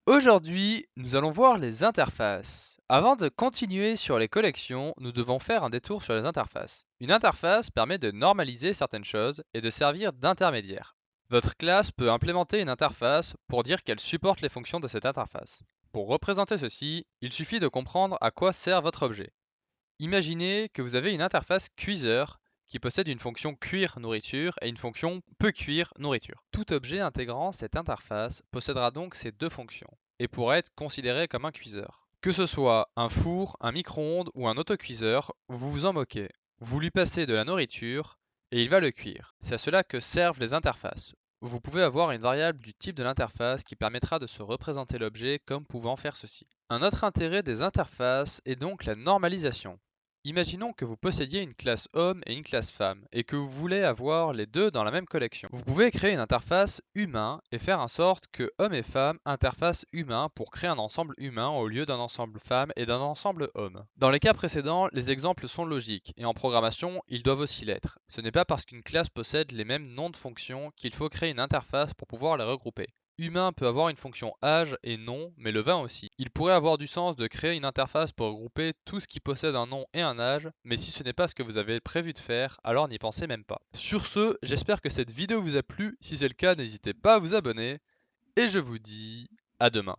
Aujourd'hui, nous allons voir les interfaces. Avant de continuer sur les collections, nous devons faire un détour sur les interfaces. Une interface permet de normaliser certaines choses et de servir d'intermédiaire. Votre classe peut implémenter une interface pour dire qu'elle supporte les fonctions de cette interface. Pour représenter ceci, il suffit de comprendre à quoi sert votre objet. Imaginez que vous avez une interface cuiseur qui possède une fonction cuire nourriture et une fonction peut cuire nourriture. Tout objet intégrant cette interface possédera donc ces deux fonctions et pourra être considéré comme un cuiseur. Que ce soit un four, un micro-ondes ou un autocuiseur, vous vous en moquez. Vous lui passez de la nourriture et il va le cuire. C'est à cela que servent les interfaces. Vous pouvez avoir une variable du type de l'interface qui permettra de se représenter l'objet comme pouvant faire ceci. Un autre intérêt des interfaces est donc la normalisation. Imaginons que vous possédiez une classe homme et une classe femme, et que vous voulez avoir les deux dans la même collection. Vous pouvez créer une interface humain et faire en sorte que homme et femme interfacent humain pour créer un ensemble humain au lieu d'un ensemble femme et d'un ensemble homme. Dans les cas précédents, les exemples sont logiques, et en programmation, ils doivent aussi l'être. Ce n'est pas parce qu'une classe possède les mêmes noms de fonctions qu'il faut créer une interface pour pouvoir les regrouper. Humain peut avoir une fonction âge et nom, mais le vin aussi. Il pourrait avoir du sens de créer une interface pour regrouper tout ce qui possède un nom et un âge, mais si ce n'est pas ce que vous avez prévu de faire, alors n'y pensez même pas. Sur ce, j'espère que cette vidéo vous a plu. Si c'est le cas, n'hésitez pas à vous abonner, et je vous dis à demain.